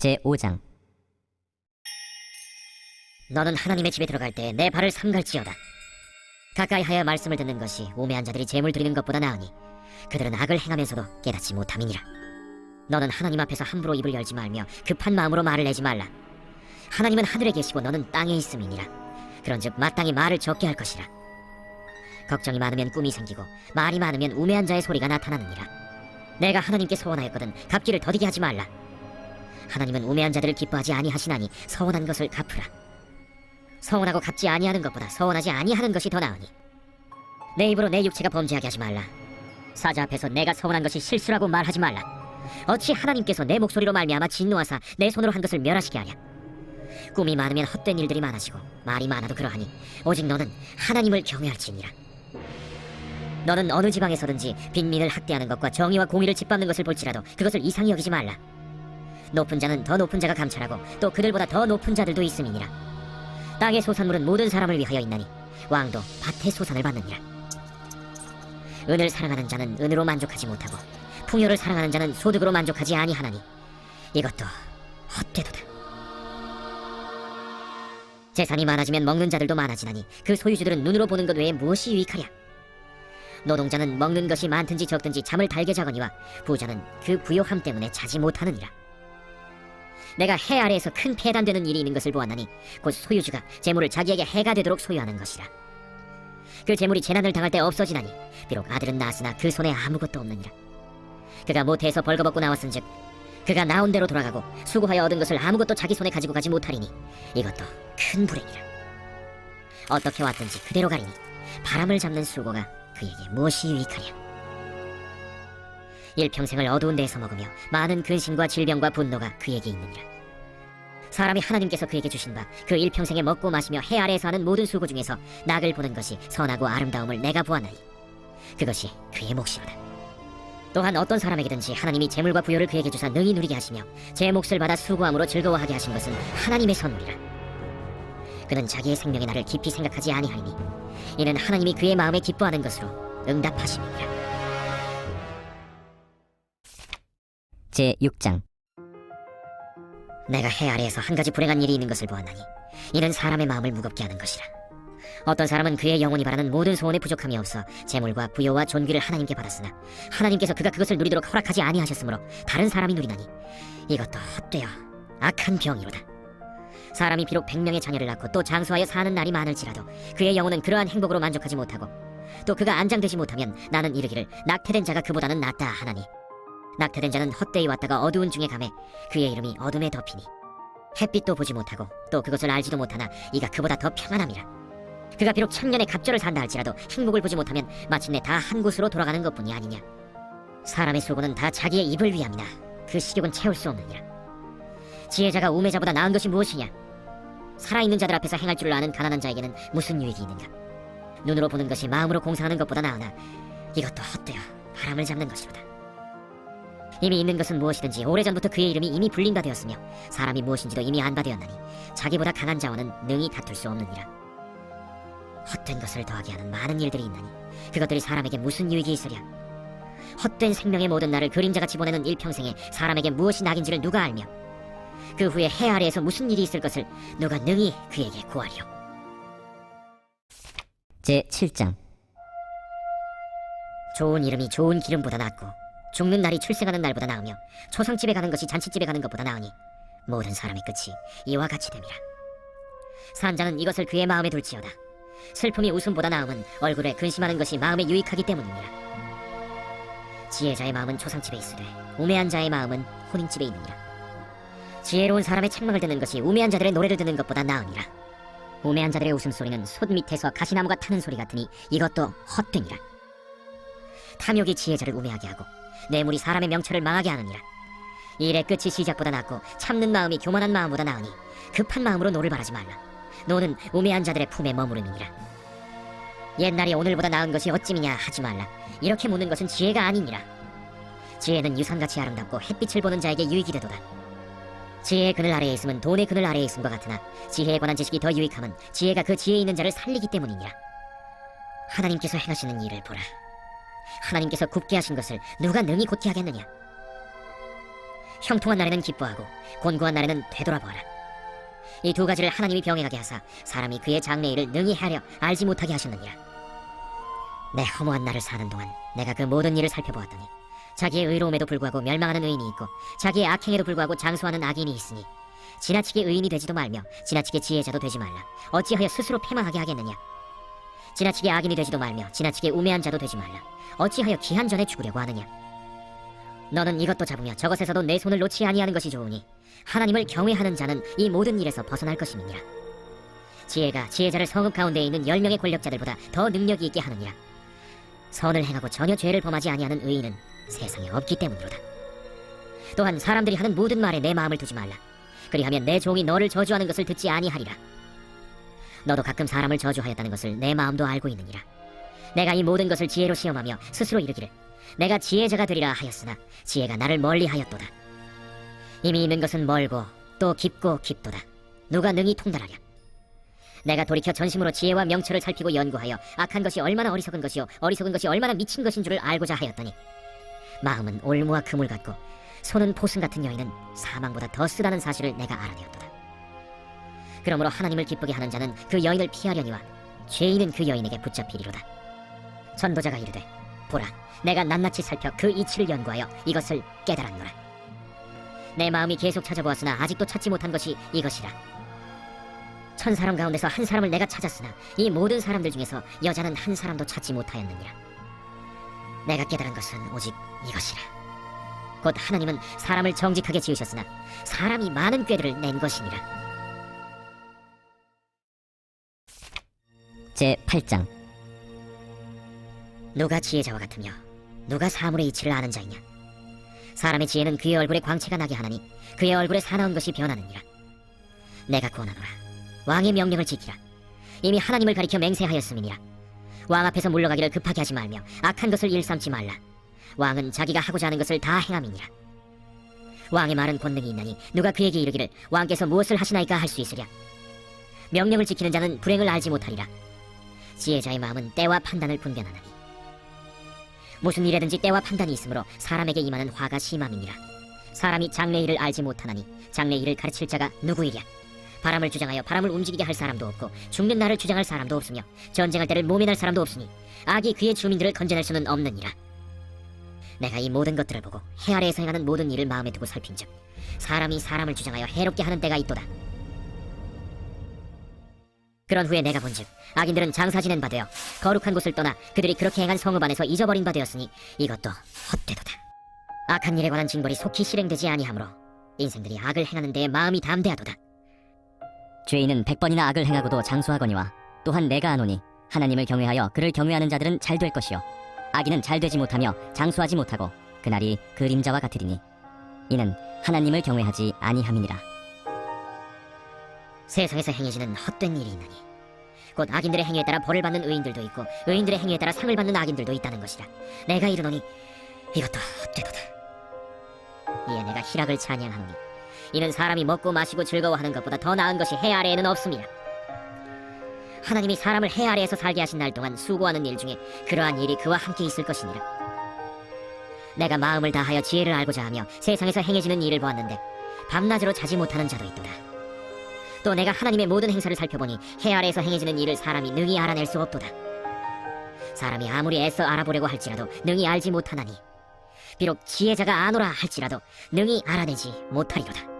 제5장. 너는 하나님의 집에 들어갈 때 내 발을 삼갈지어다. 가까이 하여 말씀을 듣는 것이 우매한 자들이 재물 드리는 것보다 나으니 그들은 악을 행하면서도 깨닫지 못함이니라. 너는 하나님 앞에서 함부로 입을 열지 말며 급한 마음으로 말을 내지 말라. 하나님은 하늘에 계시고 너는 땅에 있음이니라. 그런즉 마땅히 말을 적게 할 것이라. 걱정이 많으면 꿈이 생기고 말이 많으면 우매한 자의 소리가 나타나느니라. 내가 하나님께 서원하였거든 갚기를 더디게 하지 말라. 하나님은 우매한 자들을 기뻐하지 아니하시나니 서원한 것을 갚으라. 서원하고 갚지 아니하는 것보다 서원하지 아니하는 것이 더 나으니 내 입으로 내 육체가 범죄하게 하지 말라. 사자 앞에서 내가 서원한 것이 실수라고 말하지 말라. 어찌 하나님께서 내 목소리로 말미암아 진노하사 내 손으로 한 것을 멸하시게 하냐. 꿈이 많으면 헛된 일들이 많아지고 말이 많아도 그러하니 오직 너는 하나님을 경외할지니라. 너는 어느 지방에서든지 빈민을 학대하는 것과 정의와 공의를 짓밟는 것을 볼지라도 그것을 이상히 여기지 말라. 높은 자는 더 높은 자가 감찰하고 또 그들보다 더 높은 자들도 있음이니라. 땅의 소산물은 모든 사람을 위하여 있나니 왕도 밭의 소산을 받느니라. 은을 사랑하는 자는 은으로 만족하지 못하고 풍요를 사랑하는 자는 소득으로 만족하지 아니하나니 이것도 헛되도다. 재산이 많아지면 먹는 자들도 많아지나니 그 소유주들은 눈으로 보는 것 외에 무엇이 유익하랴. 노동자는 먹는 것이 많든지 적든지 잠을 달게 자거니와 부자는 그 부요함 때문에 자지 못하느니라. 내가 해 아래에서 큰 폐단되는 일이 있는 것을 보았나니 곧 소유주가 재물을 자기에게 해가 되도록 소유하는 것이라. 그 재물이 재난을 당할 때 없어지나니 비록 아들은 낳았으나 그 손에 아무것도 없느니라. 그가 모태에서 벌거벗고 나왔은즉 그가 나온 대로 돌아가고 수고하여 얻은 것을 아무것도 자기 손에 가지고 가지 못하리니 이것도 큰 불행이라. 어떻게 왔든지 그대로 가리니 바람을 잡는 수고가 그에게 무엇이 유익하랴. 일평생을 어두운 데에서 먹으며 많은 근심과 질병과 분노가 그에게 있느니라. 사람이 하나님께서 그에게 주신 바 그 일평생에 먹고 마시며 해 아래에서 하는 모든 수고 중에서 낙을 보는 것이 선하고 아름다움을 내가 보았나니 그것이 그의 몫이로다. 또한 어떤 사람에게든지 하나님이 재물과 부요를 그에게 주사 능히 누리게 하시며 제 몫을 받아 수고함으로 즐거워하게 하신 것은 하나님의 선물이라. 그는 자기의 생명의 날을 깊이 생각하지 아니하리니 이는 하나님이 그의 마음에 기뻐하는 것으로 응답하심이니라. 제6장. 내가 해 아래에서 한 가지 불행한 일이 있는 것을 보았나니 이는 사람의 마음을 무겁게 하는 것이라. 어떤 사람은 그의 영혼이 바라는 모든 소원에 부족함이 없어 재물과 부요와 존귀를 하나님께 받았으나 하나님께서 그가 그것을 누리도록 허락하지 아니하셨으므로 다른 사람이 누리나니 이것도 헛되어 악한 병이로다. 사람이 비록 100명의 자녀를 낳고 또 장수하여 사는 날이 많을지라도 그의 영혼은 그러한 행복으로 만족하지 못하고 또 그가 안장되지 못하면 나는 이르기를 낙태된 자가 그보다는 낫다 하나니 낙태된 자는 헛되이 왔다가 어두운 중에 가매 그의 이름이 어둠에 덮이니 햇빛도 보지 못하고 또 그것을 알지도 못하나 이가 그보다 더 평안함이라. 그가 비록 천년의 갑절을 산다 할지라도 행복을 보지 못하면 마침내 다 한 곳으로 돌아가는 것뿐이 아니냐. 사람의 수고는 다 자기의 입을 위함이나 그 식욕은 채울 수 없느니라. 지혜자가 우매자보다 나은 것이 무엇이냐. 살아있는 자들 앞에서 행할 줄을 아는 가난한 자에게는 무슨 유익이 있는가. 눈으로 보는 것이 마음으로 공상하는 것보다 나으나 이것도 헛되어 바람을 잡는 것이로다. 이미 있는 것은 무엇이든지 오래전부터 그의 이름이 이미 불린 바 되었으며 사람이 무엇인지도 이미 안 바 되었나니 자기보다 강한 자와는 능히 다툴 수 없느니라. 헛된 것을 더하게 하는 많은 일들이 있나니 그것들이 사람에게 무슨 유익이 있으랴. 헛된 생명의 모든 날을 그림자가 집어내는 일평생에 사람에게 무엇이 낙인지를 누가 알며 그 후에 해 아래에서 무슨 일이 있을 것을 누가 능히 그에게 구하리요. 제7장. 좋은 이름이 좋은 기름보다 낫고 죽는 날이 출생하는 날보다 나으며 초상집에 가는 것이 잔치집에 가는 것보다 나으니 모든 사람의 끝이 이와 같이 됨이라. 산자는 이것을 그의 마음에 둘지어다. 슬픔이 웃음보다 나음은 얼굴에 근심하는 것이 마음에 유익하기 때문이니라. 지혜자의 마음은 초상집에 있으되 우매한 자의 마음은 혼인집에 있느니라. 지혜로운 사람의 책망을 듣는 것이 우매한 자들의 노래를 듣는 것보다 나으니라. 우매한 자들의 웃음소리는 솥 밑에서 가시나무가 타는 소리 같으니 이것도 헛되니라. 탐욕이 지혜자를 우매하게 하고 뇌물이 사람의 명철을 망하게 하느니라. 일의 끝이 시작보다 낫고 참는 마음이 교만한 마음보다 나으니 급한 마음으로 노를 바라지 말라. 노는 우매한 자들의 품에 머무름이니라. 옛날이 오늘보다 나은 것이 어찌미냐 하지 말라. 이렇게 묻는 것은 지혜가 아니니라. 지혜는 유산같이 아름답고 햇빛을 보는 자에게 유익이 되도다. 지혜의 그늘 아래에 있음은 돈의 그늘 아래에 있음과 같으나 지혜에 관한 지식이 더 유익함은 지혜가 그 지혜에 있는 자를 살리기 때문이니라. 하나님께서 행하시는 일을 보라. 하나님께서 굽게 하신 것을 누가 능히 곧게 하겠느냐. 형통한 날에는 기뻐하고 곤고한 날에는 되돌아보아라. 이 두 가지를 하나님이 병행하게 하사 사람이 그의 장래일을 능히 하려 알지 못하게 하셨느니라. 내 허무한 날을 사는 동안 내가 그 모든 일을 살펴보았더니 자기의 의로움에도 불구하고 멸망하는 의인이 있고 자기의 악행에도 불구하고 장수하는 악인이 있으니 지나치게 의인이 되지도 말며 지나치게 지혜자도 되지 말라. 어찌하여 스스로 패망하게 하겠느냐. 지나치게 악인이 되지도 말며 지나치게 우매한 자도 되지 말라. 어찌하여 기한 전에 죽으려고 하느냐. 너는 이것도 잡으며 저것에서도 내 손을 놓지 아니하는 것이 좋으니 하나님을 경외하는 자는 이 모든 일에서 벗어날 것임이니라. 지혜가 지혜자를 성읍 가운데에 있는 10명의 권력자들보다 더 능력이 있게 하느니라. 선을 행하고 전혀 죄를 범하지 아니하는 의인은 세상에 없기 때문이로다. 또한 사람들이 하는 모든 말에 내 마음을 두지 말라. 그리하면 내 종이 너를 저주하는 것을 듣지 아니하리라. 너도 가끔 사람을 저주하였다는 것을 내 마음도 알고 있느니라. 내가 이 모든 것을 지혜로 시험하며 스스로 이르기를 내가 지혜자가 되리라 하였으나 지혜가 나를 멀리하였도다. 이미 있는 것은 멀고 또 깊고 깊도다. 누가 능히 통달하랴. 내가 돌이켜 전심으로 지혜와 명철을 살피고 연구하여 악한 것이 얼마나 어리석은 것이요 어리석은 것이 얼마나 미친 것인 줄을 알고자 하였더니 마음은 올무와 그물 같고 손은 포승 같은 여인은 사망보다 더 쓰다는 사실을 내가 알아내었도다. 그러므로 하나님을 기쁘게 하는 자는 그 여인을 피하려니와 죄인은 그 여인에게 붙잡히리로다. 전도자가 이르되 보라, 내가 낱낱이 살펴 그 이치를 연구하여 이것을 깨달았노라. 내 마음이 계속 찾아보았으나 아직도 찾지 못한 것이 이것이라. 1000사람 가운데서 한 사람을 내가 찾았으나 이 모든 사람들 중에서 여자는 한 사람도 찾지 못하였느니라. 내가 깨달은 것은 오직 이것이라. 곧 하나님은 사람을 정직하게 지으셨으나 사람이 많은 꾀들을 낸 것이니라. 제8장. 누가 지혜자와 같으며 누가 사물의 이치를 아는 자이냐. 사람의 지혜는 그의 얼굴에 광채가 나게 하나니 그의 얼굴에 사나운 것이 변하느니라. 내가 구원하노라. 왕의 명령을 지키라. 이미 하나님을 가리켜 맹세하였음이니라. 왕 앞에서 물러가기를 급하게 하지 말며 악한 것을 일삼지 말라. 왕은 자기가 하고자 하는 것을 다 행함이니라. 왕의 말은 권능이 있나니 누가 그에게 이르기를 왕께서 무엇을 하시나이까 할 수 있으랴. 명령을 지키는 자는 불행을 알지 못하리라. 지혜자의 마음은 때와 판단을 분별하나니 무슨 일에든지 때와 판단이 있으므로 사람에게 임하는 화가 심함이니라. 사람이 장래일을 알지 못하나니 장래일을 가르칠 자가 누구이랴. 바람을 주장하여 바람을 움직이게 할 사람도 없고 죽는 날을 주장할 사람도 없으며 전쟁할 때를 모면할 사람도 없으니 악이 그의 주민들을 건져낼 수는 없느니라. 내가 이 모든 것들을 보고 해 아래에서 행하는 모든 일을 마음에 두고 살핀즉 사람이 사람을 주장하여 해롭게 하는 때가 있도다. 그런 후에 내가 본즉 악인들은 장사 지낸 바 되어 거룩한 곳을 떠나 그들이 그렇게 행한 성읍 안에서 잊어버린 바 되었으니 이것도 헛되도다. 악한 일에 관한 징벌이 속히 실행되지 아니하므로 인생들이 악을 행하는 데에 마음이 담대하도다. 죄인은 100번이나 악을 행하고도 장수하거니와 또한 내가 아노니 하나님을 경외하여 그를 경외하는 자들은 잘 될 것이요 악인은 잘 되지 못하며 장수하지 못하고 그날이 그림자와 같으리니 이는 하나님을 경외하지 아니함이니라. 세상에서 행해지는 헛된 일이 있나니 곧 악인들의 행위에 따라 벌을 받는 의인들도 있고 의인들의 행위에 따라 상을 받는 악인들도 있다는 것이라. 내가 이르노니 이것도 헛되도다. 이에 내가 희락을 찬양하노니 이는 사람이 먹고 마시고 즐거워하는 것보다 더 나은 것이 해 아래에는 없음이라. 하나님이 사람을 해 아래에서 살게 하신 날 동안 수고하는 일 중에 그러한 일이 그와 함께 있을 것이니라. 내가 마음을 다하여 지혜를 알고자 하며 세상에서 행해지는 일을 보았는데 밤낮으로 자지 못하는 자도 있도다. 또 내가 하나님의 모든 행사를 살펴보니 해 아래에서 행해지는 일을 사람이 능히 알아낼 수 없도다. 사람이 아무리 애써 알아보려고 할지라도 능히 알지 못하나니 비록 지혜자가 아노라 할지라도 능히 알아내지 못하리로다.